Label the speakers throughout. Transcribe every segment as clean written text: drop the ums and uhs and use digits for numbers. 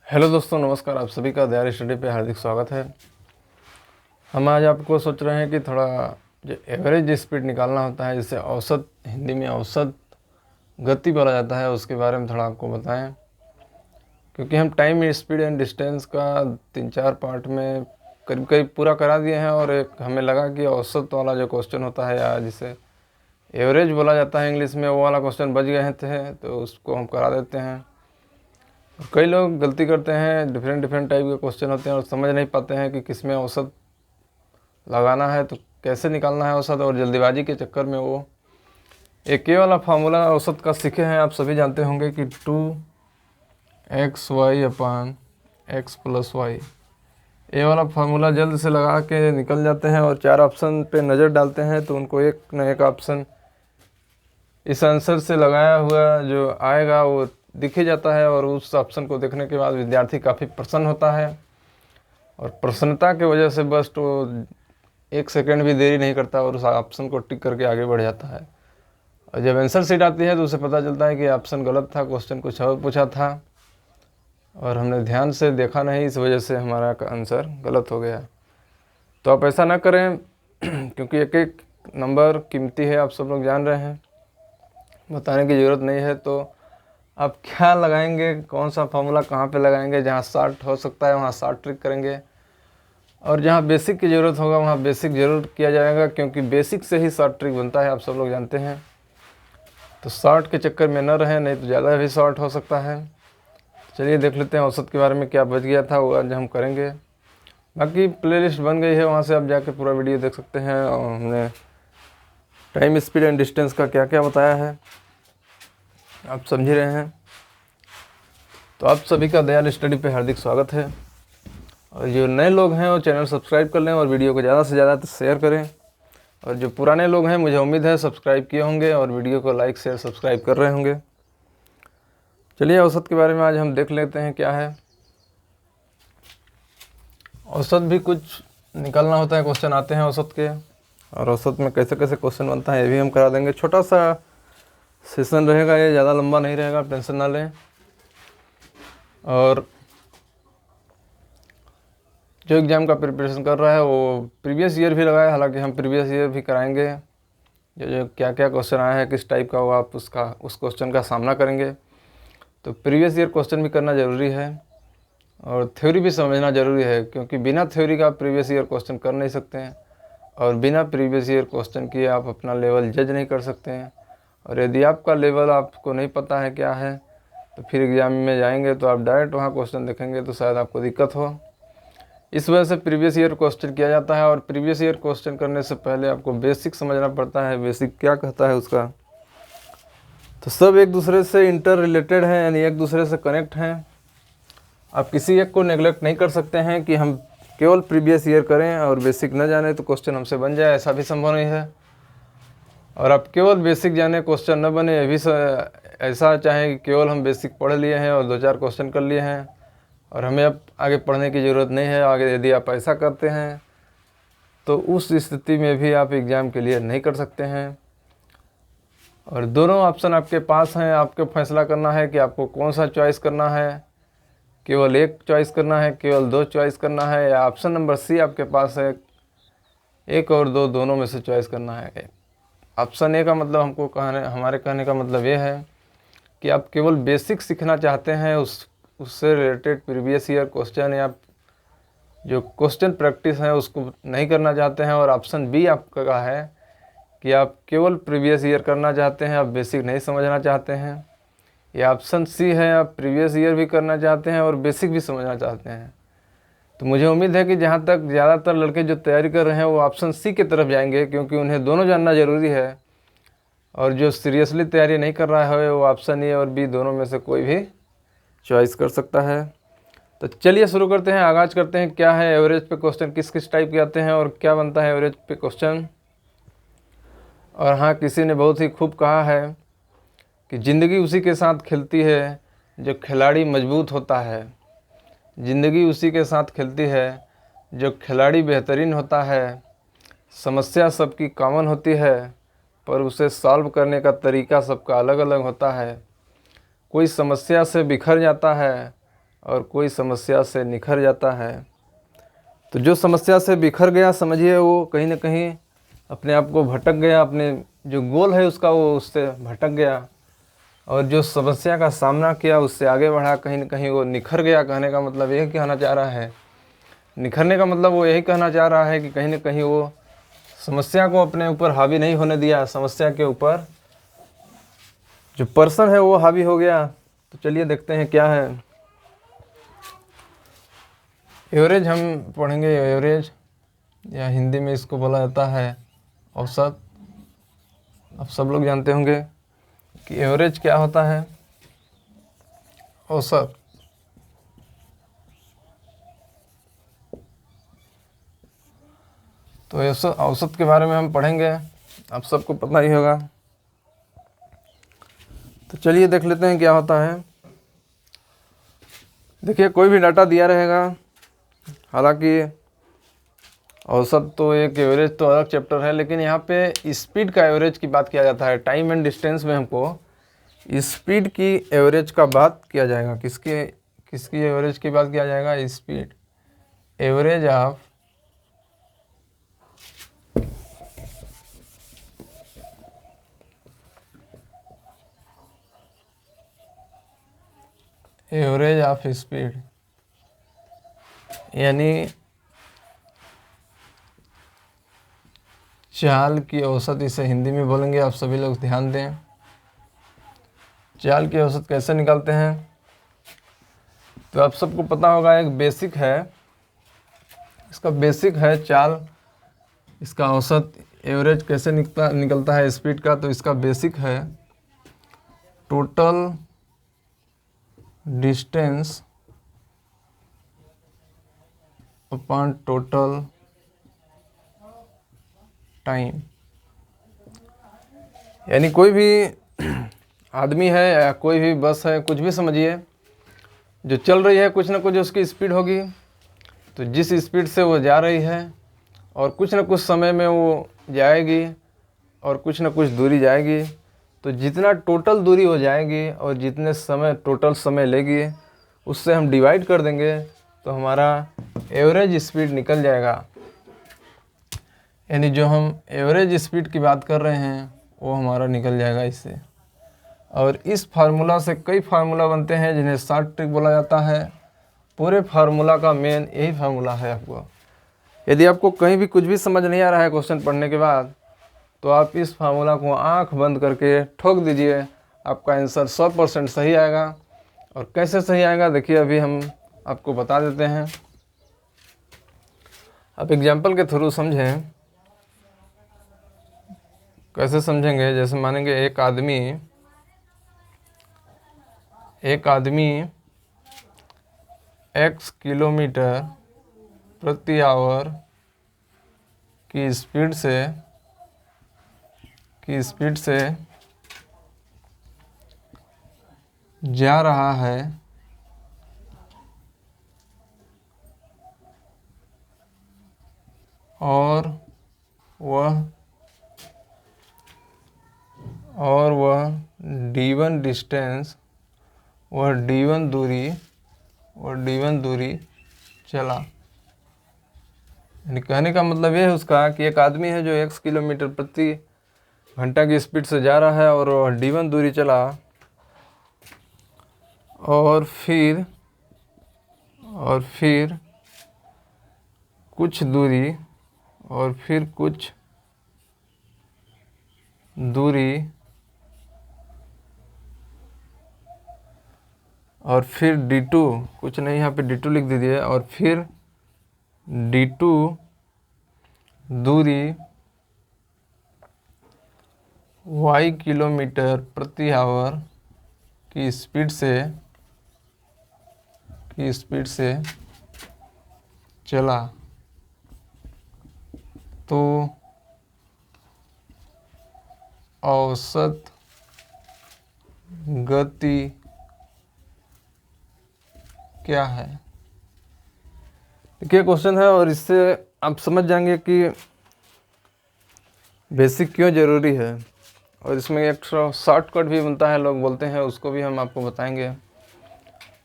Speaker 1: Hello दोस्तों, नमस्कार। आप सभी का दयाल स्टडी पे हार्दिक स्वागत है। हम आज आपको सोच रहे हैं कि थोड़ा जो एवरेज स्पीड निकालना होता है, जिसे औसत, हिंदी में औसत गति बोला जाता है, उसके बारे में थोड़ा आपको बताएं। क्योंकि हम टाइम, स्पीड एंड डिस्टेंस का 3-4 पार्ट में करीब करीब पूरा करा दिए हैं, और एक हमें लगा कि औसत वाला जो क्वेश्चन होता है, या जिसे एवरेज बोला जाता है इंग्लिश में, वो वाला क्वेश्चन बच गए थे, तो उसको हम करा देते हैं। कई लोग गलती करते हैं, डिफरेंट टाइप के क्वेश्चन होते हैं और समझ नहीं पाते हैं कि किस में औसत लगाना है, तो कैसे निकालना है औसत, और जल्दीबाजी के चक्कर में वो एक ये वाला फार्मूला औसत का सीखे हैं। आप सभी जानते होंगे कि 2xy/x+y, ये वाला फार्मूला जल्द से लगा के निकल जाते हैं, और 4 ऑप्शन पे नज़र डालते हैं तो उनको एक न एक ऑप्शन इस आंसर से लगाया हुआ जो आएगा वो दिख ही जाता है, और उस ऑप्शन को देखने के बाद विद्यार्थी काफ़ी प्रसन्न होता है, और प्रसन्नता की वजह से बस तो 1 सेकंड भी देरी नहीं करता और उस ऑप्शन को टिक करके आगे बढ़ जाता है। और जब आंसर शीट आती है तो उसे पता चलता है कि ऑप्शन गलत था, क्वेश्चन कुछ और पूछा था और हमने ध्यान से देखा नहीं, इस वजह से हमारा आंसर गलत हो गया। तो आप ऐसा ना करें क्योंकि एक एक नंबर कीमती है, आप सब लोग जान रहे हैं, बताने की ज़रूरत नहीं है। तो आप क्या लगाएंगे, कौन सा फार्मूला कहाँ पे लगाएंगे, जहाँ शॉर्ट हो सकता है वहाँ शॉर्ट ट्रिक करेंगे, और जहाँ बेसिक की ज़रूरत होगा वहाँ बेसिक ज़रूर किया जाएगा, क्योंकि बेसिक से ही शॉर्ट ट्रिक बनता है, आप सब लोग जानते हैं। तो शॉर्ट के चक्कर में न रहें, नहीं तो ज़्यादा भी शॉर्ट हो सकता है। चलिए देख लेते हैं औसत के बारे में क्या बच गया था, वो आज हम करेंगे। बाकी प्लेलिस्ट बन गई है, वहाँ से आप जाके पूरा वीडियो देख सकते हैं, और हमने टाइम, स्पीड एंड डिस्टेंस का क्या क्या बताया है, आप समझ रहे हैं। तो आप सभी का दयाल स्टडी पे हार्दिक स्वागत है, और जो नए लोग हैं वो चैनल सब्सक्राइब कर लें और वीडियो को ज़्यादा से ज़्यादा शेयर करें, और जो पुराने लोग हैं मुझे उम्मीद है सब्सक्राइब किए होंगे और वीडियो को लाइक शेयर सब्सक्राइब कर रहे होंगे। चलिए औसत के बारे में आज हम देख लेते हैं क्या है। औसत भी कुछ निकालना होता है, क्वेश्चन आते हैं औसत के, और औसत में कैसे कैसे क्वेश्चन बनता है ये भी हम करा देंगे। छोटा सा सेशन रहेगा, ये ज़्यादा लंबा नहीं रहेगा, आप टेंशन ना लें। और जो एग्ज़ाम का प्रिपरेशन कर रहा है वो प्रीवियस ईयर भी लगाए, हालांकि हम प्रीवियस ईयर भी कराएंगे। जो क्या क्या क्वेश्चन आया है, किस टाइप का वो आप उस क्वेश्चन का सामना करेंगे। तो प्रीवियस ईयर क्वेश्चन भी करना ज़रूरी है, और थ्योरी भी समझना ज़रूरी है, क्योंकि बिना थ्योरी का आप प्रीवियस ईयर क्वेश्चन कर नहीं सकते हैं, और बिना प्रीवियस ईयर क्वेश्चन किए आप अपना लेवल जज नहीं कर सकते हैं। और यदि आपका लेवल आपको नहीं पता है क्या है, तो फिर एग्ज़ाम में जाएंगे तो आप डायरेक्ट वहाँ क्वेश्चन देखेंगे तो शायद आपको दिक्कत हो। इस वजह से प्रीवियस ईयर क्वेश्चन किया जाता है, और प्रीवियस ईयर क्वेश्चन करने से पहले आपको बेसिक समझना पड़ता है, बेसिक क्या कहता है उसका। तो सब एक दूसरे से इंटर रिलेटेड हैं, यानी एक दूसरे से कनेक्ट हैं। आप किसी एक को नेगलेक्ट नहीं कर सकते हैं कि हम केवल प्रीवियस ईयर करें और बेसिक न जाने तो क्वेश्चन हमसे बन जाए, ऐसा भी संभव नहीं है। और आप केवल बेसिक जाने क्वेश्चन न बने, ये भी ऐसा चाहें कि केवल हम बेसिक पढ़ लिए हैं और 2-4 क्वेश्चन कर लिए हैं और हमें अब आगे पढ़ने की ज़रूरत नहीं है आगे, यदि आप ऐसा करते हैं तो उस स्थिति में भी आप एग्ज़ाम क्लियर नहीं कर सकते हैं। और दोनों ऑप्शन आपके पास हैं, आपको फैसला करना है कि आपको कौन सा चॉइस करना है, केवल एक चॉइस करना है, केवल 2 चॉइस करना है, या ऑप्शन नंबर सी आपके पास है, 1 और 2 दोनों में से चॉइस करना है। ऑप्शन ए का मतलब हमारे कहने का मतलब ये है कि आप केवल बेसिक सीखना चाहते हैं, उससे रिलेटेड प्रीवियस ईयर क्वेश्चन या जो क्वेश्चन प्रैक्टिस है उसको नहीं करना चाहते हैं। और ऑप्शन बी आपका है कि आप केवल प्रीवियस ईयर करना चाहते हैं, आप बेसिक नहीं समझना चाहते हैं। या ऑप्शन सी है, आप प्रीवियस ईयर भी करना चाहते हैं और बेसिक भी समझना चाहते हैं। तो मुझे उम्मीद है कि जहाँ तक ज़्यादातर लड़के जो तैयारी कर रहे हैं वो ऑप्शन सी की तरफ जाएंगे, क्योंकि उन्हें दोनों जानना ज़रूरी है। और जो सीरियसली तैयारी नहीं कर रहा है वो ऑप्शन ए और बी दोनों में से कोई भी चॉइस कर सकता है। तो चलिए शुरू करते हैं, आगाज़ करते हैं। क्या है एवरेज पे क्वेश्चन, किस किस टाइप के आते हैं और क्या बनता है एवरेज पे क्वेश्चन। और हाँ, किसी ने बहुत ही खूब कहा है कि ज़िंदगी उसी के साथ खिलती है जो खिलाड़ी मजबूत होता है। ज़िंदगी उसी के साथ खिलती है जो खिलाड़ी बेहतरीन होता है। समस्या सबकी कॉमन होती है, पर उसे सॉल्व करने का तरीका सबका अलग अलग होता है। कोई समस्या से बिखर जाता है और कोई समस्या से निखर जाता है। तो जो समस्या से बिखर गया, समझिए वो कहीं ना कहीं अपने आप को भटक गया, अपने जो गोल है उसका वो उससे भटक गया, और जो समस्या का सामना किया उससे आगे बढ़ा, कहीं ना कहीं वो निखर गया। कहने का मतलब यही कहना चाह रहा है, निखरने का मतलब वो यही कहना चाह रहा है कि कहीं ना कहीं वो समस्या को अपने ऊपर हावी नहीं होने दिया, समस्या के ऊपर जो पर्सन है वो हावी हो गया। तो चलिए देखते हैं क्या है। एवरेज हम पढ़ेंगे। एवरेज या हिंदी में इसको बोला जाता है औसत। अब सब लोग जानते होंगे कि एवरेज क्या होता है, औसत। तो औसत के बारे में हम पढ़ेंगे, आप सबको पता ही होगा। तो चलिए देख लेते हैं क्या होता है। देखिए कोई भी डाटा दिया रहेगा, हालांकि औसत तो एक, एवरेज तो अलग चैप्टर है, लेकिन यहाँ पे स्पीड का एवरेज की बात किया जाता है। टाइम एंड डिस्टेंस में हमको स्पीड की एवरेज का बात किया जाएगा। किसकी एवरेज की बात किया जाएगा? स्पीड, एवरेज ऑफ स्पीड, यानी चाल की औसत, इसे हिंदी में बोलेंगे। आप सभी लोग ध्यान दें, चाल की औसत कैसे निकालते हैं। तो आप सबको पता होगा, एक बेसिक है, इसका बेसिक है चाल, इसका औसत एवरेज कैसे निकलता है स्पीड का। तो इसका बेसिक है total distance upon total time. यानी कोई भी आदमी है या कोई भी बस है, कुछ भी समझिए, जो चल रही है कुछ ना कुछ उसकी स्पीड होगी। तो जिस स्पीड से वो जा रही है और कुछ ना कुछ समय में वो जाएगी और कुछ ना कुछ दूरी जाएगी, तो जितना टोटल दूरी हो जाएगी और जितने समय टोटल समय लेगी उससे हम डिवाइड कर देंगे, तो हमारा एवरेज स्पीड निकल जाएगा। यानी जो हम एवरेज स्पीड की बात कर रहे हैं वो हमारा निकल जाएगा इससे। और इस फार्मूला से कई फार्मूला बनते हैं जिन्हें शॉर्ट ट्रिक बोला जाता है। पूरे फार्मूला का मेन यही फार्मूला है। आपको यदि आपको कहीं भी कुछ भी समझ नहीं आ रहा है क्वेश्चन पढ़ने के बाद, तो आप इस फार्मूला को आंख बंद करके ठोक दीजिए, आपका आंसर 100% सही आएगा। और कैसे सही आएगा देखिए, अभी हम आपको बता देते हैं। आप एग्जाम्पल के थ्रू समझें। कैसे समझेंगे? जैसे मानेंगे एक आदमी x किलोमीटर प्रति आवर की स्पीड से जा रहा है, और वह d1 डिस्टेंस, वह d1 दूरी चला। यानी कहने का मतलब ये है उसका कि एक आदमी है जो x किलोमीटर प्रति घंटा की स्पीड से जा रहा है और वह d1 दूरी चला, और फिर कुछ दूरी और फिर d2, कुछ नहीं, यहाँ पे d2 लिख दीजिए, और फिर d2 दूरी y किलोमीटर प्रति आवर की स्पीड से चला। तो औसत गति क्या है? देखिए क्वेश्चन है, और इससे आप समझ जाएंगे कि बेसिक क्यों ज़रूरी है। और इसमें एक शॉर्टकट भी बनता है, लोग बोलते हैं, उसको भी हम आपको बताएंगे।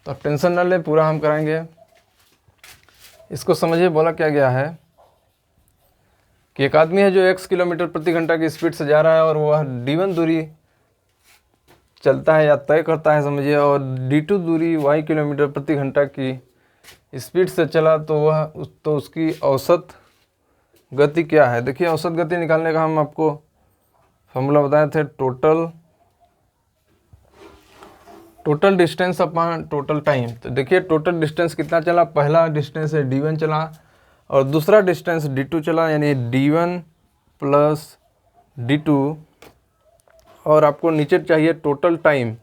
Speaker 1: तो आप टेंशन न ले, पूरा हम कराएंगे। इसको समझिए, बोला क्या गया है कि एक आदमी है जो x किलोमीटर प्रति घंटा की स्पीड से जा रहा है और वह d1 दूरी चलता है या तय करता है समझिए, और d2 दूरी y किलोमीटर प्रति घंटा की स्पीड से चला, तो उसकी औसत गति क्या है। देखिए, औसत गति निकालने का हम आपको फॉर्मूला बताए थे, total distance upon total time. तो देखिए टोटल डिस्टेंस कितना चला, पहला डिस्टेंस है d1 चला और दूसरा डिस्टेंस d2 चला, यानी d1 प्लस d2, और आपको नीचे चाहिए टोटल टाइम।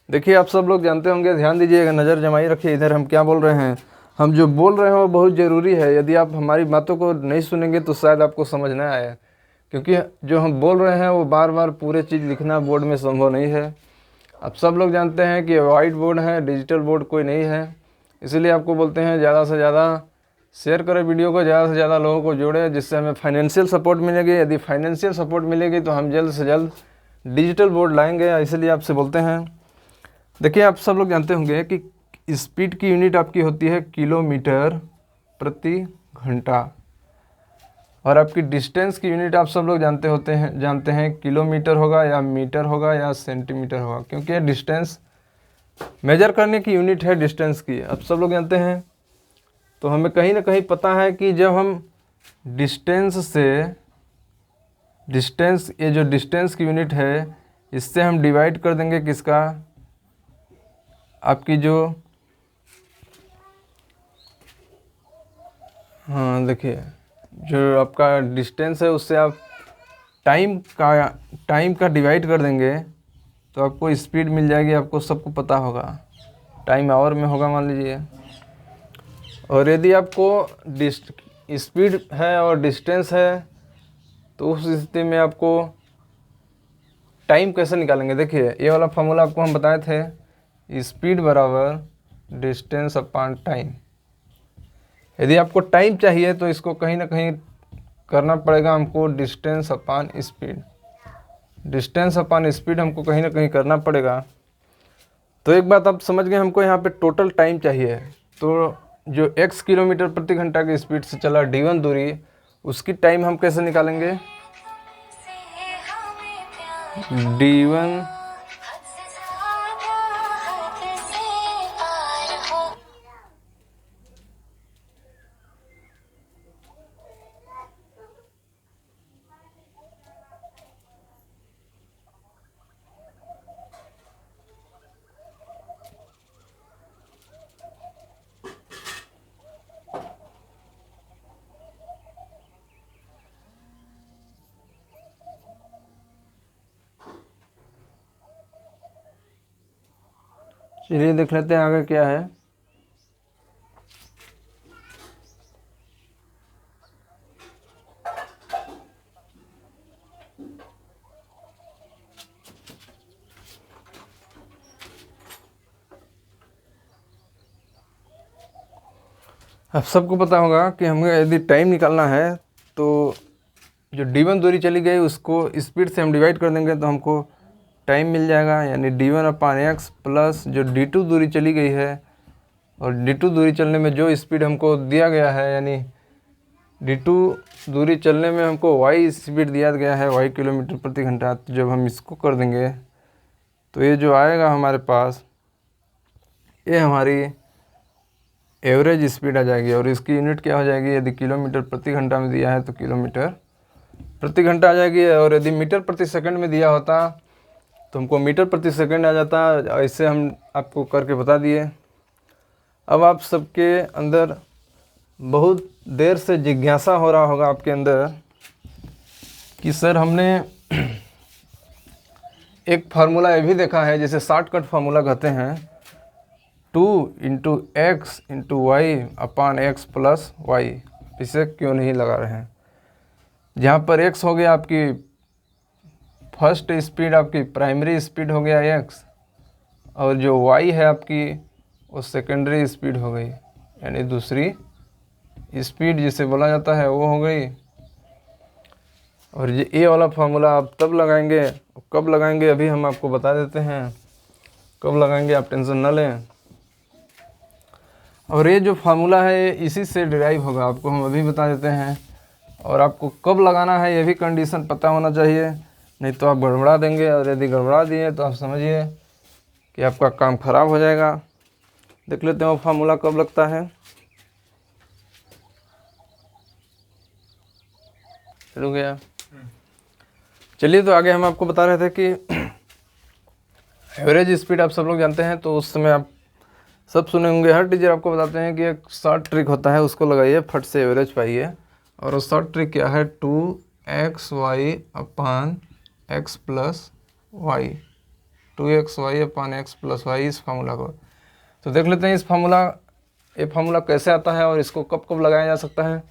Speaker 1: देखिए आप सब लोग जानते होंगे, ध्यान दीजिएगा, नज़र जमाई रखिए इधर हम क्या बोल रहे हैं। हम जो बोल रहे हैं वो बहुत ज़रूरी है। यदि आप हमारी बातों को नहीं सुनेंगे तो शायद आपको समझ ना आए, क्योंकि जो हम बोल रहे हैं वो बार बार पूरे चीज़ लिखना बोर्ड में संभव नहीं है। आप सब लोग जानते हैं कि वाइट बोर्ड है, डिजिटल बोर्ड कोई नहीं है, इसलिए आपको बोलते हैं ज़्यादा से ज़्यादा शेयर करें वीडियो को, ज़्यादा से ज़्यादा लोगों को जोड़ें, जिससे हमें फाइनेंशियल सपोर्ट मिलेगी। यदि फाइनेंशियल सपोर्ट मिलेगी तो हम जल्द से जल्द डिजिटल बोर्ड लाएंगे, इसलिए आपसे बोलते हैं। देखिए आप सब लोग जानते होंगे कि स्पीड की यूनिट आपकी होती है किलोमीटर प्रति घंटा, और आपकी डिस्टेंस की यूनिट आप सब लोग जानते हैं किलोमीटर होगा या मीटर होगा या सेंटीमीटर होगा, क्योंकि डिस्टेंस मेजर करने की यूनिट है डिस्टेंस की, आप सब लोग जानते हैं। तो हमें कहीं ना कहीं पता है कि जब हम ये जो डिस्टेंस की यूनिट है, इससे हम डिवाइड कर देंगे किसका, आपकी जो, हाँ देखिए, जो आपका डिस्टेंस है उससे आप टाइम का डिवाइड कर देंगे तो आपको स्पीड मिल जाएगी। आपको सबको पता होगा, टाइम आवर में होगा मान लीजिए। और यदि आपको स्पीड है और डिस्टेंस है तो उस स्थिति में आपको टाइम कैसे निकालेंगे। देखिए ये वाला फॉर्मूला आपको हम बताए थे, स्पीड बराबर डिस्टेंस अपॉन टाइम। यदि आपको टाइम चाहिए तो इसको कहीं ना कहीं करना पड़ेगा हमको, डिस्टेंस अपॉन स्पीड हमको कहीं ना कहीं करना पड़ेगा। तो एक बात आप समझ गए, हमको यहाँ पे टोटल टाइम चाहिए। तो जो x किलोमीटर प्रति घंटा की स्पीड से चला d1 दूरी, उसकी टाइम हम कैसे निकालेंगे, d1 चलिए देख लेते हैं आगे क्या है। अब सबको पता होगा कि हमें यदि टाइम निकालना है तो जो d1 दूरी चली गई उसको स्पीड से हम डिवाइड कर देंगे तो हमको टाइम मिल जाएगा, यानी d1 अपॉन x प्लस जो d2 दूरी चली गई है, और d2 दूरी चलने में जो स्पीड हमको दिया गया है, यानी d2 दूरी चलने में हमको y स्पीड दिया गया है, y किलोमीटर प्रति घंटा। तो जब हम इसको कर देंगे तो ये जो आएगा हमारे पास, ये हमारी एवरेज स्पीड आ जाएगी, और इसकी यूनिट क्या हो जाएगी, यदि किलोमीटर प्रति घंटा में दिया है तो किलोमीटर प्रति घंटा आ जाएगी, और यदि मीटर प्रति सेकंड में दिया होता तो हमको मीटर प्रति सेकंड आ जाता। ऐसे हम आपको करके बता दिए। अब आप सबके अंदर बहुत देर से जिज्ञासा हो रहा होगा आपके अंदर कि सर हमने एक फार्मूला ये भी देखा है, जैसे शॉर्टकट फार्मूला कहते हैं, 2 × x × y upon x plus y। इसे क्यों नहीं लगा रहे हैं, जहाँ पर x हो गया आपकी फर्स्ट स्पीड, आपकी प्राइमरी स्पीड हो गया x, और जो y है आपकी वो सेकेंडरी स्पीड हो गई, यानी दूसरी स्पीड जिसे बोला जाता है वो हो गई। और ये वाला फार्मूला आप तब लगाएंगे, कब लगाएंगे अभी हम आपको बता देते हैं कब लगाएंगे, आप टेंशन ना लें। और ये जो फार्मूला है ये इसी से डिराइव होगा, आपको हम अभी बता देते हैं। और आपको कब लगाना है ये भी कंडीशन पता होना चाहिए, नहीं तो आप गड़बड़ा देंगे, और यदि गड़बड़ा दिए तो आप समझिए कि आपका काम ख़राब हो जाएगा। देख लेते हैं वो फार्मूला कब लगता है। शुरू गया। चलिए, तो आगे हम आपको बता रहे थे कि एवरेज स्पीड आप सब लोग जानते हैं, तो उस समय आप सब सुने होंगे, हर टीचर आपको बताते हैं कि एक शॉर्ट ट्रिक होता है, उसको लगाइए, फट से एवरेज पाइए। और वो शॉर्ट ट्रिक क्या है, 2xy अपान x प्लस वाई, 2xy अपान x प्लस वाई, इस फार्मूला को। तो देख लेते हैं ये फार्मूला कैसे आता है और इसको कब कब लगाया जा सकता है,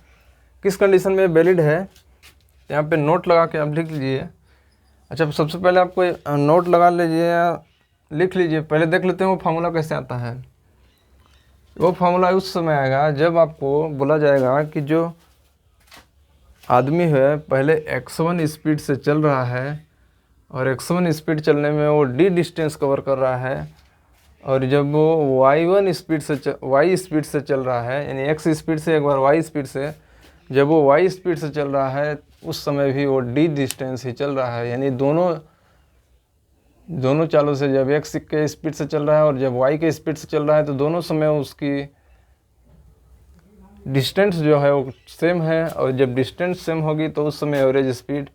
Speaker 1: किस कंडीशन में वैलिड है। यहाँ पे नोट लगा के आप लिख लीजिए। अच्छा, सबसे पहले आपको नोट लगा लीजिए या लिख लीजिए। पहले देख लेते हैं वो फार्मूला कैसे आता है। वो फार्मूला उस समय आएगा जब आपको बोला जाएगा कि जो आदमी है पहले x1 स्पीड से चल रहा है, और x1 स्पीड चलने में वो d डिस्टेंस कवर कर रहा है, और जब वो y स्पीड से चल रहा है, यानी x स्पीड से एक बार y स्पीड से, जब वो y स्पीड से चल रहा है उस समय भी वो d डिस्टेंस ही चल रहा है। यानी दोनों चालों से जब x के स्पीड से चल रहा है और जब y के स्पीड से चल रहा है, तो दोनों समय उसकी डिस्टेंस जो है वो सेम है, और जब डिस्टेंस सेम होगी तो उस समय एवरेज स्पीड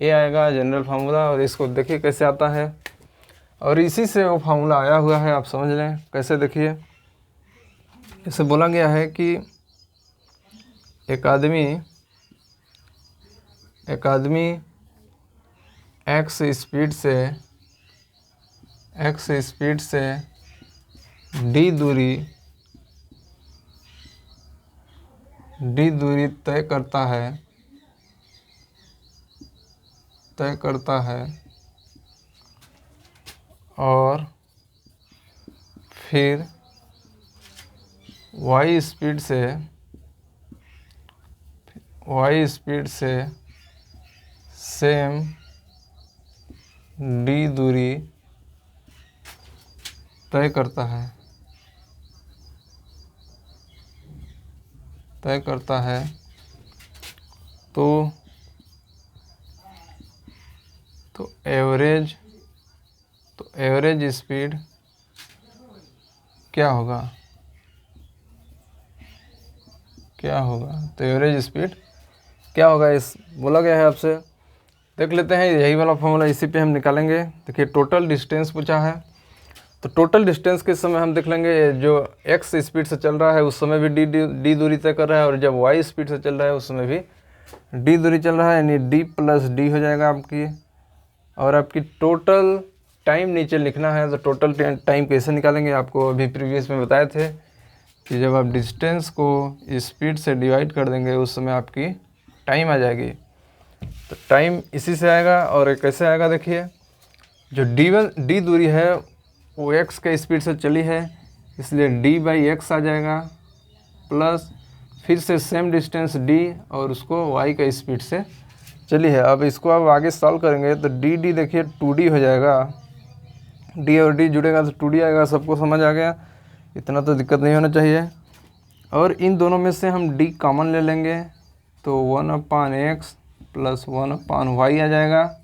Speaker 1: ये आएगा, जनरल फार्मूला। और इसको देखिए कैसे आता है, और इसी से वो फार्मूला आया हुआ है, आप समझ लें कैसे। देखिए, जैसे बोला गया है कि एक आदमी x स्पीड से d दूरी तय करता है और फिर y स्पीड से सेम d दूरी तय करता है, तो एवरेज स्पीड क्या होगा। तो एवरेज स्पीड क्या होगा, इस बोला गया है आपसे। देख लेते हैं, यही वाला फॉर्मूला इसी पे हम निकालेंगे। देखिए, टोटल डिस्टेंस पूछा है, तो टोटल डिस्टेंस के समय हम देख लेंगे जो x स्पीड से चल रहा है उस समय भी d दूरी तय कर रहा है, और जब y स्पीड से चल रहा है उस समय भी d दूरी चल रहा है, यानी d प्लस डी हो जाएगा आपकी। और आपकी टोटल टाइम नीचे लिखना है, तो टोटल टाइम कैसे निकालेंगे, आपको अभी प्रीवियस में बताए थे कि जब आप डिस्टेंस को स्पीड से डिवाइड कर देंगे उस समय आपकी टाइम आ जाएगी। तो टाइम इसी से आएगा, और कैसे आएगा देखिए, जो d दूरी है वो x के स्पीड से चली है, इसलिए d/x आ जाएगा, प्लस फिर से सेम डिस्टेंस d और उसको y का स्पीड से चली है। अब इसको आप आगे सॉल्व करेंगे तो dd देखिए 2d हो जाएगा, d और d जुड़ेगा तो 2d आएगा। सबको समझ आ गया, इतना तो दिक्कत नहीं होना चाहिए। और इन दोनों में से हम d कॉमन ले लेंगे, तो 1/x प्लस 1/y आ जाएगा।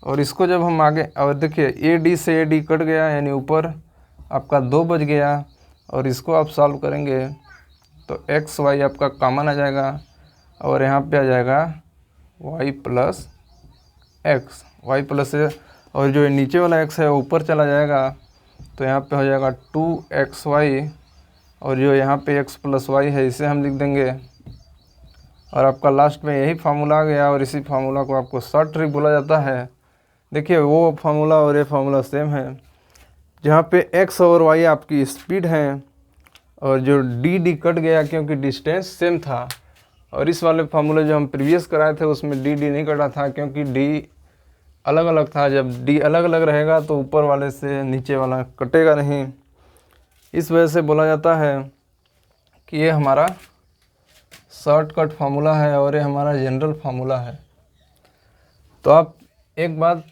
Speaker 1: और इसको जब हम आगे, और देखिए AD से AD कट गया, यानी ऊपर आपका 2 बच गया, और इसको आप सॉल्व करेंगे तो XY आपका कॉमन आ जाएगा, और यहाँ पे आ जाएगा y प्लस x, और जो नीचे वाला x है वो ऊपर चला जाएगा, तो यहाँ पे हो जाएगा 2xy, और जो यहाँ पे x प्लस y है इसे हम लिख देंगे, और आपका लास्ट में यही फार्मूला आ गया। और इसी फार्मूला को आपको शॉर्ट ट्रिक बोला जाता है। देखिए, वो फार्मूला और ये फार्मूला सेम है, जहाँ पे x और y आपकी स्पीड है, और जो d कट गया क्योंकि डिस्टेंस सेम था। और इस वाले फार्मूले जो हम प्रीवियस कराए थे उसमें d नहीं कटा था, क्योंकि d अलग अलग था। जब d अलग अलग रहेगा तो ऊपर वाले से नीचे वाला कटेगा नहीं, इस वजह से बोला जाता है कि ये हमारा शॉर्टकट फार्मूला है और ये हमारा जनरल फार्मूला है। तो आप एक बात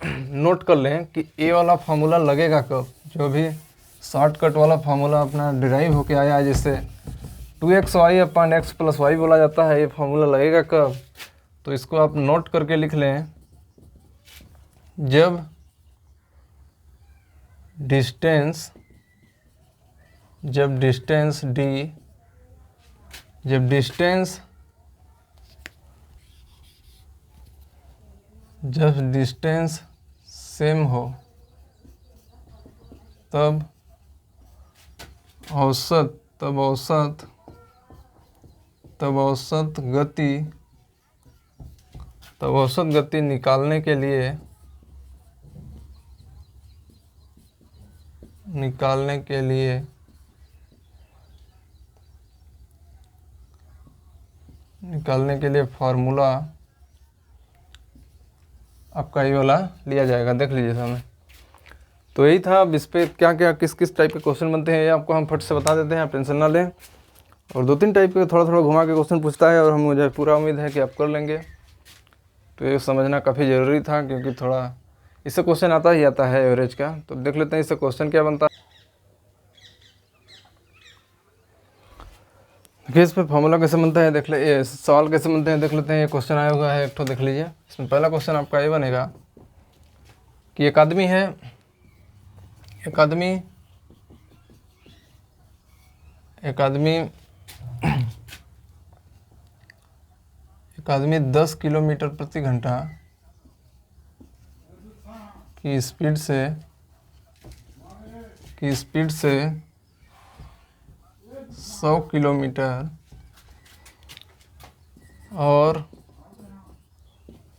Speaker 1: नोट कर लें कि ए वाला फार्मूला लगेगा कब, जो भी शॉर्टकट वाला फार्मूला अपना डिराइव होके आया है, जिससे 2xy अपन x प्लस वाई बोला जाता है। ये फार्मूला लगेगा कब, तो इसको आप नोट करके लिख लें। जब डिस्टेंस d, जब डिस्टेंस सेम हो, तब औसत गति निकालने के लिए फार्मूला आपका ये वाला लिया जाएगा। देख लीजिए सामने। तो यही था। अब इस पर क्या क्या किस किस टाइप के क्वेश्चन बनते हैं ये आपको हम फट से बता देते हैं, आप टेंशन ना लें। और 2-3 टाइप के थोड़ा थोड़ा घुमा के क्वेश्चन पूछता है, और हम मुझे पूरा उम्मीद है कि आप कर लेंगे। तो ये समझना काफ़ी ज़रूरी था, क्योंकि थोड़ा इससे क्वेश्चन आता ही आता है एवरेज का। तो देख लेते हैं इससे क्वेश्चन क्या बनता है। देखिए इस पर फॉर्मूला कैसे बनता है, देख ले। ये सवाल कैसे बनते हैं देख लेते हैं। ये क्वेश्चन आया हुआ है एक तो, देख लीजिए। इसमें पहला क्वेश्चन आपका ये बनेगा कि एक आदमी 10 किलोमीटर प्रति घंटा की स्पीड से 100 किलोमीटर और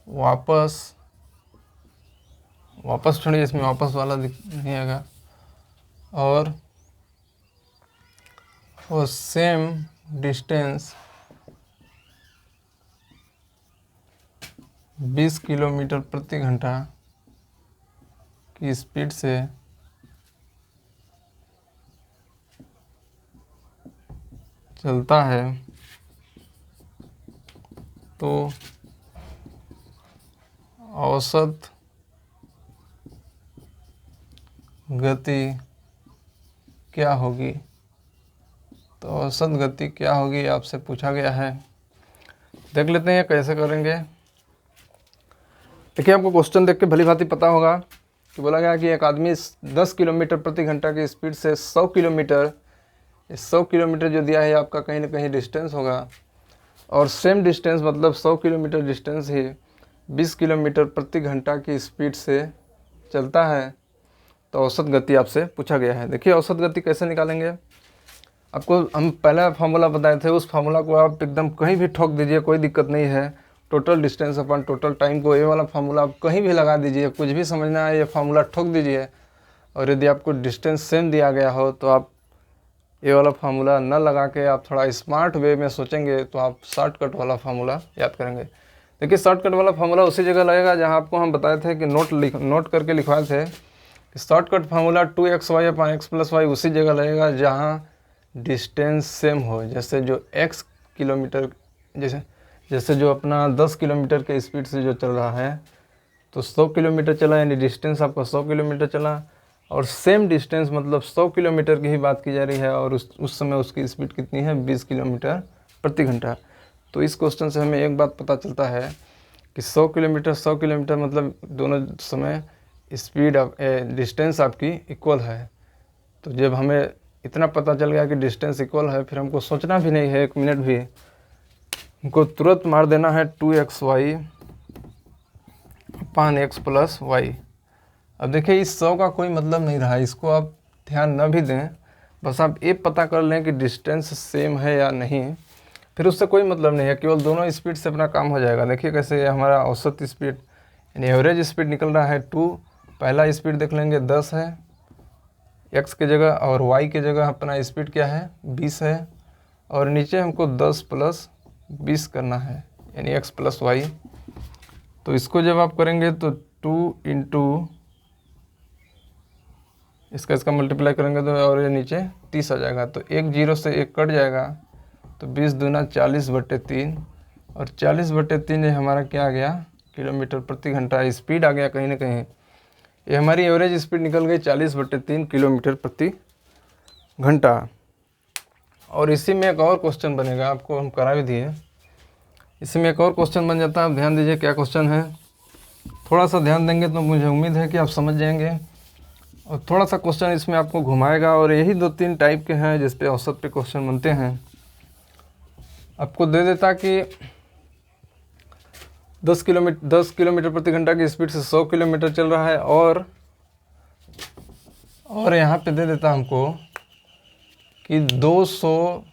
Speaker 1: वापस छोड़िए, इसमें वापस वाला नहीं आएगा, और सेम डिस्टेंस 20 किलोमीटर प्रति घंटा की स्पीड से चलता है, तो औसत गति क्या होगी। तो औसत गति क्या होगी आपसे पूछा गया है। देख लेते हैं कैसे करेंगे। देखिए आपको क्वेश्चन देख के भली भांति पता होगा कि बोला गया कि एक आदमी 10 किलोमीटर प्रति घंटा की स्पीड से 100 किलोमीटर, 100 किलोमीटर जो दिया है आपका कहीं ना कहीं डिस्टेंस होगा, और सेम डिस्टेंस मतलब 100 किलोमीटर डिस्टेंस ही 20 किलोमीटर प्रति घंटा की स्पीड से चलता है। तो औसत गति आपसे पूछा गया है। देखिए औसत गति कैसे निकालेंगे। आपको हम पहला फार्मूला बताए थे, उस फार्मूला को आप एकदम कहीं भी ठोक दीजिए, कोई दिक्कत नहीं है। टोटल डिस्टेंस अपन टोटल टाइम को, ये वाला फार्मूला आप कहीं भी लगा दीजिए, कुछ भी समझना है ये फार्मूला ठोक दीजिए। और यदि आपको डिस्टेंस सेम दिया गया हो तो आप ये वाला फार्मूला न लगा के आप थोड़ा स्मार्ट वे में सोचेंगे, तो आप शॉर्टकट वाला फार्मूला याद करेंगे। देखिए शॉर्टकट वाला फार्मूला उसी जगह लगेगा जहाँ आपको हम बताए थे कि नोट करके लिखवाए थे कि shortcut formula 2xy upon x plus y उसी जगह लगेगा जहाँ डिस्टेंस सेम हो। जैसे जो x किलोमीटर, जैसे जो अपना 10 किलोमीटर के स्पीड से जो चल रहा है, तो 100 किलोमीटर चला, यानी डिस्टेंस आपका 100 किलोमीटर चला, और सेम डिस्टेंस मतलब 100 किलोमीटर की ही बात की जा रही है, और उस समय उसकी स्पीड कितनी है, 20 किलोमीटर प्रति घंटा। तो इस क्वेश्चन से हमें एक बात पता चलता है कि 100 किलोमीटर मतलब दोनों समय स्पीड डिस्टेंस आपकी इक्वल है। तो जब हमें इतना पता चल गया कि डिस्टेंस इक्वल है, फिर हमको सोचना भी नहीं है 1 मिनट भी, हमको तुरंत मार देना है 2xy upon x plus Y. अब देखिए इस 100 का कोई मतलब नहीं रहा, इसको आप ध्यान न भी दें, बस आप ये पता कर लें कि डिस्टेंस सेम है या नहीं, फिर उससे कोई मतलब नहीं है, केवल दोनों स्पीड से अपना काम हो जाएगा। देखिए कैसे हमारा औसत स्पीड यानी एवरेज स्पीड निकल रहा है 2, पहला स्पीड देख लेंगे 10 है x के जगह, और y के जगह अपना स्पीड क्या है 20 है, और नीचे हमको 10 प्लस 20 करना है यानी x प्लस वाई। तो इसको जब आप करेंगे तो 2 इंटू इसका मल्टीप्लाई करेंगे तो और ये नीचे 30 आ जाएगा। तो 1 0 से 1 कट जाएगा, तो 20 दूना 40/3, और 40/3 ये हमारा क्या आ गया, किलोमीटर प्रति घंटा स्पीड आ गया कहीं ना कहीं। ये हमारी एवरेज स्पीड निकल गई 40/3 किलोमीटर प्रति घंटा। और इसी में एक और क्वेश्चन बनेगा, आपको हम करा भी दिए। इसी में एक और क्वेश्चन बन जाता है, आप ध्यान दीजिए क्या क्वेश्चन है। थोड़ा सा ध्यान देंगे तो मुझे उम्मीद है कि आप समझ जाएंगे। और थोड़ा सा क्वेश्चन इसमें आपको घुमाएगा, और यही 2-3 टाइप के हैं जिस पे औसत पे क्वेश्चन बनते हैं। आपको दे देता कि 10 किलोमीटर प्रति घंटा की स्पीड से 100 किलोमीटर चल रहा है, और यहाँ पे दे देता हमको कि 200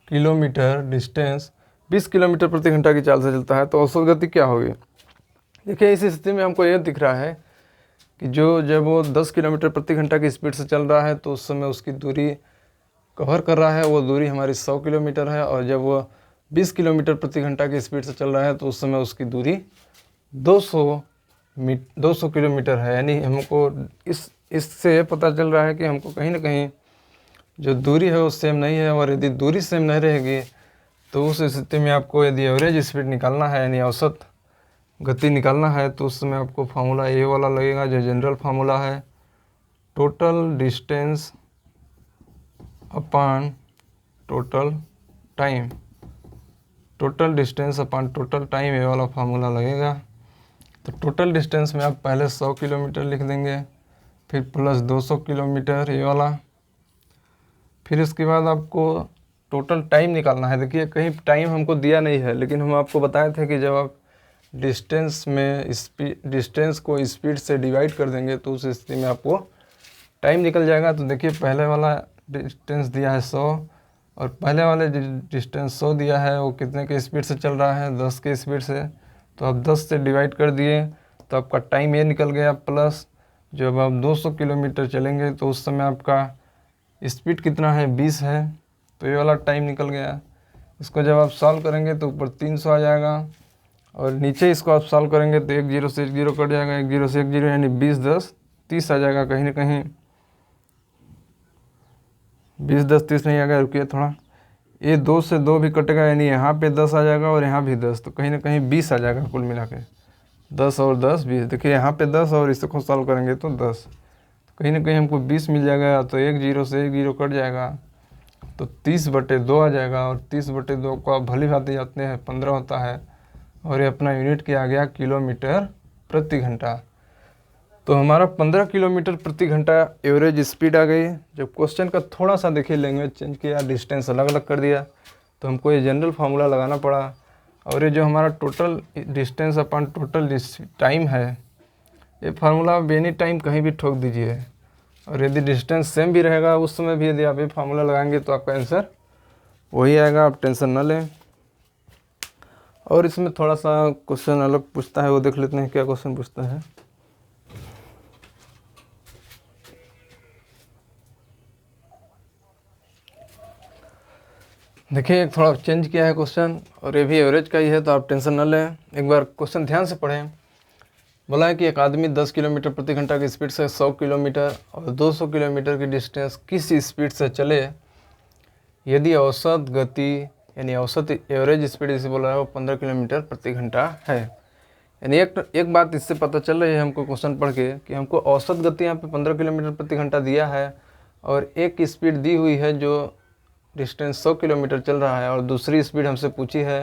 Speaker 1: किलोमीटर डिस्टेंस 20 किलोमीटर प्रति घंटा की चाल से चलता है, तो औसत गति क्या होगी। देखिए इस स्थिति में हमको यह दिख रहा है कि जब वो 10 किलोमीटर प्रति घंटा की स्पीड से चल रहा है तो उस समय उसकी दूरी कवर कर रहा है, वो दूरी हमारी 100 किलोमीटर है। और जब वो 20 किलोमीटर प्रति घंटा की स्पीड से चल रहा है तो उस समय उसकी दूरी 200 किलोमीटर है। यानी हमको इससे पता चल रहा है कि हमको कहीं ना कहीं जो दूरी है वो सेम नहीं है। और यदि दूरी सेम नहीं रहेगी तो उस स्थिति में आपको यदि एवरेज स्पीड निकालना है, यानी औसत गति निकालना है, तो उस समय आपको फार्मूला ये वाला लगेगा जो जनरल फार्मूला है, total distance upon total time. Total distance upon total time, ये वाला फार्मूला लगेगा। तो टोटल डिस्टेंस में आप पहले 100 किलोमीटर लिख देंगे, फिर प्लस 200 किलोमीटर ये वाला, फिर इसके बाद आपको टोटल टाइम निकालना है। देखिए कहीं टाइम हमको दिया नहीं है, लेकिन हम आपको बताए थे कि जब आप डिस्टेंस को स्पीड से डिवाइड कर देंगे तो उस स्थिति में आपको टाइम निकल जाएगा। तो देखिए पहले वाला डिस्टेंस दिया है 100, और पहले वाले डिस्टेंस 100 दिया है, वो कितने के स्पीड से चल रहा है, 10 के स्पीड से। तो आप 10 से डिवाइड कर दिए तो आपका टाइम ये निकल गया, प्लस जब आप 200 किलोमीटर चलेंगे तो उस समय आपका स्पीड कितना है, 20 है, तो ये वाला टाइम निकल गया। इसको जब आप सॉल्व करेंगे तो ऊपर 300 आ जाएगा, और नीचे इसको आप सॉल्व करेंगे तो 1 0 से 1 0 कट जाएगा, 1 0 से 1 0 यानी 20 10 30 आ जाएगा। कहीं ना कहीं 20 10 30 नहीं आ गया, रुकिए थोड़ा, ये 2 से 2 भी कटेगा, यानी यहाँ पे 10 आ जाएगा और यहाँ भी 10, तो कहीं ना कहीं 20 आ जाएगा कुल मिला के। 10 और 10 20, देखिए यहाँ पे 10 और इसको सॉल्व करेंगे तो 10, तो कहीं ना कहीं हमको 20 मिल जाएगा। तो 1 0 से 1 0 कट जाएगा, तो 30/2 आ जाएगा। और 30/2 को आप भली भांति जाते हैं 15 होता है, और ये अपना यूनिट क्या आ गया, किलोमीटर प्रति घंटा। तो हमारा 15 किलोमीटर प्रति घंटा एवरेज स्पीड आ गई। जब क्वेश्चन का थोड़ा सा देखिए लैंग्वेज चेंज किया, डिस्टेंस अलग अलग कर दिया, तो हमको ये जनरल फार्मूला लगाना पड़ा। और ये जो हमारा total distance upon total time है, ये फार्मूला आप एनी टाइम कहीं भी ठोक दीजिए, और यदि डिस्टेंस सेम भी रहेगा उस समय भी यदि आप ये फार्मूला लगाएंगे तो आपका आंसर वही आएगा, आप टेंशन न लें। और इसमें थोड़ा सा क्वेश्चन अलग पूछता है, वो देख लेते हैं क्या क्वेश्चन पूछता है। देखिए एक थोड़ा चेंज किया है क्वेश्चन, और ये भी एवरेज का ही है, तो आप टेंशन न लें, एक बार क्वेश्चन ध्यान से पढ़ें। बोला है कि एक आदमी 10 किलोमीटर प्रति घंटा की स्पीड से 100 किलोमीटर और 200 किलोमीटर की डिस्टेंस किस स्पीड से चले यदि औसत गति यानी औसत एवरेज स्पीड इसे बोला है वो 15 किलोमीटर प्रति घंटा है। यानी एक बात इससे पता चल रही है हमको क्वेश्चन पढ़ के कि हमको औसत गति यहाँ पे 15 किलोमीटर प्रति घंटा दिया है, और एक स्पीड दी हुई है जो डिस्टेंस 100 किलोमीटर चल रहा है, और दूसरी स्पीड हमसे पूछी है,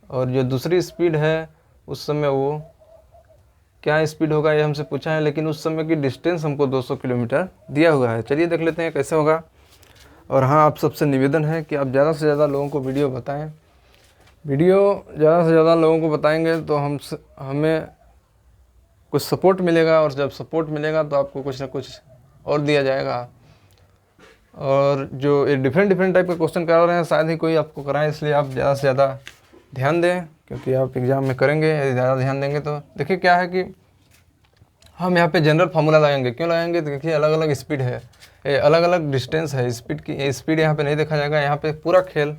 Speaker 1: और जो दूसरी स्पीड है उस समय वो क्या स्पीड होगा ये हमसे पूछा है, लेकिन उस समय की डिस्टेंस हमको 200 किलोमीटर दिया हुआ है। चलिए देख लेते हैं कैसे होगा। और हाँ, आप सबसे निवेदन है कि आप ज़्यादा से ज़्यादा लोगों को वीडियो बताएं। वीडियो ज़्यादा से ज़्यादा लोगों को बताएंगे तो हमें कुछ सपोर्ट मिलेगा, और जब सपोर्ट मिलेगा तो आपको कुछ ना कुछ और दिया जाएगा। और जो ये डिफरेंट टाइप के क्वेश्चन करा रहे हैं शायद ही कोई आपको कराएं, इसलिए आप ज़्यादा से ज़्यादा ध्यान दें, क्योंकि आप एग्ज़ाम में करेंगे। यदि ज़्यादा ध्यान देंगे तो देखिए क्या है कि हम यहाँ पे जनरल फार्मूला लगाएंगे। क्यों लगाएंगे, तो देखिए अलग अलग स्पीड है, अलग अलग डिस्टेंस है, स्पीड यहाँ पे नहीं देखा जाएगा, यहाँ पे पूरा खेल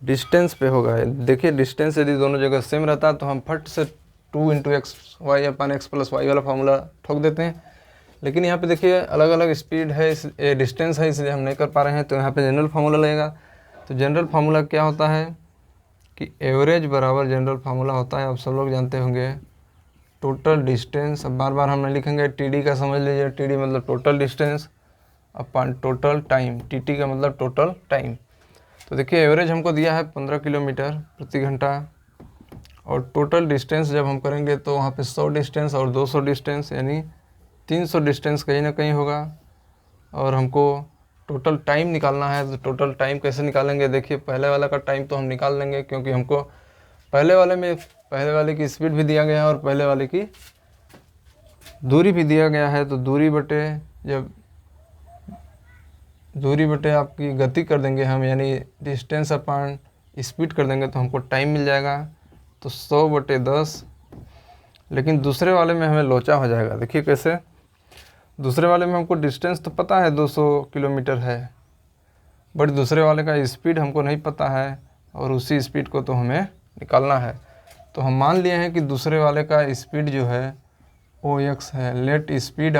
Speaker 1: डिस्टेंस पे होगा। देखिए डिस्टेंस यदि दोनों जगह सेम रहता तो हम फट से 2 × x y x + y वाला फार्मूला ठोक देते हैं, लेकिन यहाँ पे देखिए अलग अलग स्पीड है, डिस्टेंस है, इसलिए हम नहीं कर पा रहे हैं। तो यहाँ पे जनरल फार्मूला लगेगा। तो जनरल फार्मूला क्या होता है कि एवरेज बराबर जनरल फार्मूला होता है, आप सब लोग जानते होंगे, टोटल डिस्टेंस। अब बार बार हम नहीं लिखेंगे, टीडी का समझ लीजिए, टीडी मतलब टोटल डिस्टेंस अपन टोटल टाइम, टी का मतलब टोटल टाइम। तो देखिए एवरेज हमको दिया है 15 किलोमीटर प्रति घंटा, और टोटल डिस्टेंस जब हम करेंगे तो वहाँ पे 100 डिस्टेंस और 200 डिस्टेंस यानी 300 डिस्टेंस कहीं ना कहीं होगा। और हमको टोटल टाइम निकालना है, तो टोटल टाइम कैसे निकालेंगे, देखिए पहले वाला का टाइम तो हम निकाल लेंगे, क्योंकि हमको पहले वाले की स्पीड भी दिया गया है और पहले वाले की दूरी भी दिया गया है। तो दूरी बटे आपकी गति कर देंगे हम, यानी डिस्टेंस अपॉन स्पीड कर देंगे तो हमको टाइम मिल जाएगा। तो 100/10, लेकिन दूसरे वाले में हमें लोचा हो जाएगा। देखिए कैसे, दूसरे वाले में हमको डिस्टेंस तो पता है 200 किलोमीटर है, बट दूसरे वाले का स्पीड हमको नहीं पता है, और उसी स्पीड को तो हमें निकालना है। तो हम मान लिए हैं कि दूसरे वाले का स्पीड जो है OX है। Let speed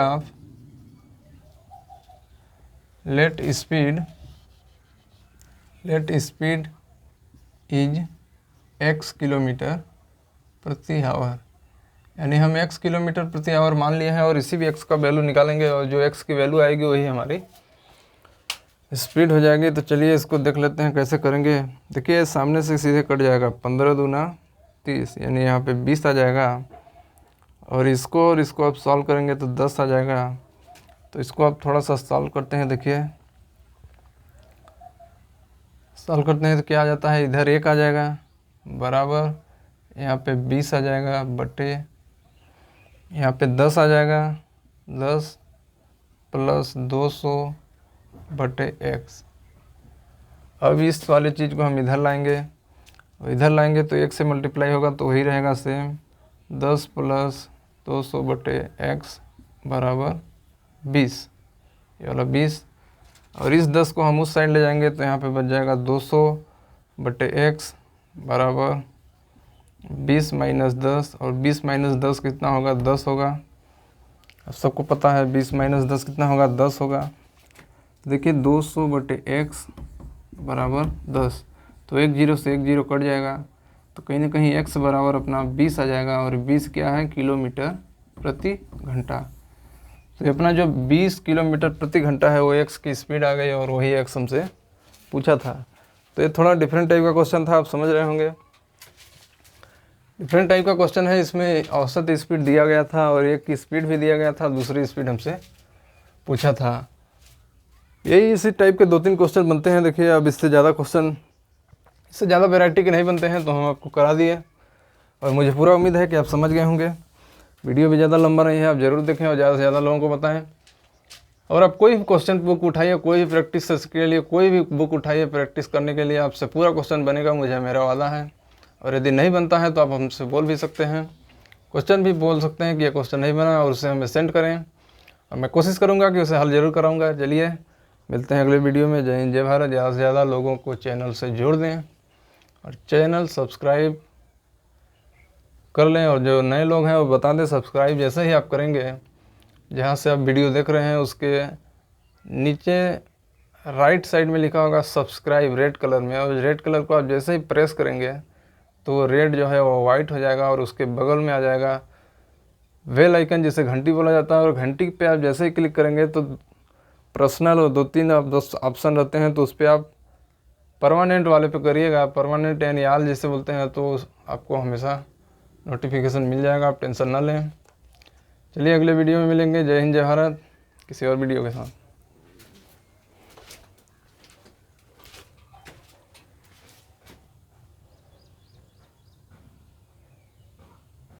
Speaker 1: is x kilometre प्रति आवर, यानी हम x किलोमीटर प्रति आवर मान लिए हैं, और इसी भी x का वैल्यू निकालेंगे, और जो x की वैल्यू आएगी वही हमारी स्पीड हो जाएगी। तो चलिए इसको देख लेते हैं कैसे करेंगे। देखिए सामने से सीधे कट जाएगा, 15 दूना 30, यानी यहाँ पे 20 आ जाएगा, और इसको आप सॉल्व करेंगे तो 10 आ जाएगा। तो इसको आप थोड़ा सा सॉल्व करते हैं, देखिए सॉल्व करते हैं तो क्या आ जाता है, इधर 1 आ जाएगा बराबर, यहाँ पे 20 आ जाएगा बटे, यहाँ पे 10 आ जाएगा, 10 + 200/x। अब इस वाले चीज़ को हम इधर लाएंगे, तो 1 से मल्टीप्लाई होगा तो वही रहेगा सेम, 10 + 200/x बराबर 20, ये वाला 20। और इस 10 को हम उस साइड ले जाएंगे तो यहाँ पे बच जाएगा 200/x बराबर 20 - 10, और 20 - 10 कितना होगा, 10 होगा। अब सबको पता है 20 - 10 कितना होगा, 10 होगा। देखिए 200/x बराबर 10, तो 1 0 से 1 0 कट जाएगा, तो कहीं ना कहीं x बराबर अपना 20 आ जाएगा, और 20 क्या है, किलोमीटर प्रति घंटा। तो अपना जो 20 किलोमीटर प्रति घंटा है वो x की स्पीड आ गई, और वही x हमसे पूछा था। तो ये थोड़ा डिफरेंट टाइप का क्वेश्चन था, आप समझ रहे होंगे। डिफरेंट टाइप का क्वेश्चन है, इसमें औसत स्पीड दिया गया था और एक की स्पीड भी दिया गया था, दूसरी स्पीड हमसे पूछा था। यही इसी टाइप के 2-3 क्वेश्चन बनते हैं। देखिए अब इससे ज़्यादा वैरायटी के नहीं बनते हैं, तो हम आपको करा दिए, और मुझे पूरा उम्मीद है कि आप समझ गए होंगे। वीडियो भी ज़्यादा लंबा नहीं है, आप ज़रूर देखें और ज़्यादा से ज़्यादा लोगों को बताएं। और आप कोई भी क्वेश्चन बुक उठाइए, कोई भी प्रैक्टिस के लिए कोई भी बुक उठाइए प्रैक्टिस करने के लिए, आपसे पूरा क्वेश्चन बनेगा, मुझे मेरा वादा है। और यदि नहीं बनता है तो आप हमसे बोल भी सकते हैं, क्वेश्चन भी बोल सकते हैं कि ये क्वेश्चन नहीं बना, और उसे हमें सेंड करें, और मैं कोशिश करूँगा कि उसे हल ज़रूर कराऊँगा। चलिए मिलते हैं अगले वीडियो में। जय हिंद, जय भारत। ज़्यादा से ज़्यादा लोगों को चैनल से जोड़ दें, और चैनल सब्सक्राइब कर लें, और जो नए लोग हैं वो बता दें सब्सक्राइब जैसे ही आप करेंगे, जहाँ से आप वीडियो देख रहे हैं उसके नीचे राइट साइड में लिखा होगा सब्सक्राइब रेड कलर में, और रेड कलर को आप जैसे ही प्रेस करेंगे तो वो रेड जो है वो वाइट हो जाएगा, और उसके बगल में आ जाएगा बेल आइकन, जिसे घंटी बोला जाता है। और घंटी पे आप जैसे ही क्लिक करेंगे तो पर्सनल और 2-3 ऑप्शन रहते हैं, तो उस पर आप परमानेंट वाले पे करिएगा, परमानेंट यानी आल जिसे बोलते हैं, तो आपको हमेशा नोटिफिकेशन मिल जाएगा, आप टेंशन ना लें। चलिए अगले वीडियो में मिलेंगे। जय हिंद, जय भारत, किसी और वीडियो के साथ।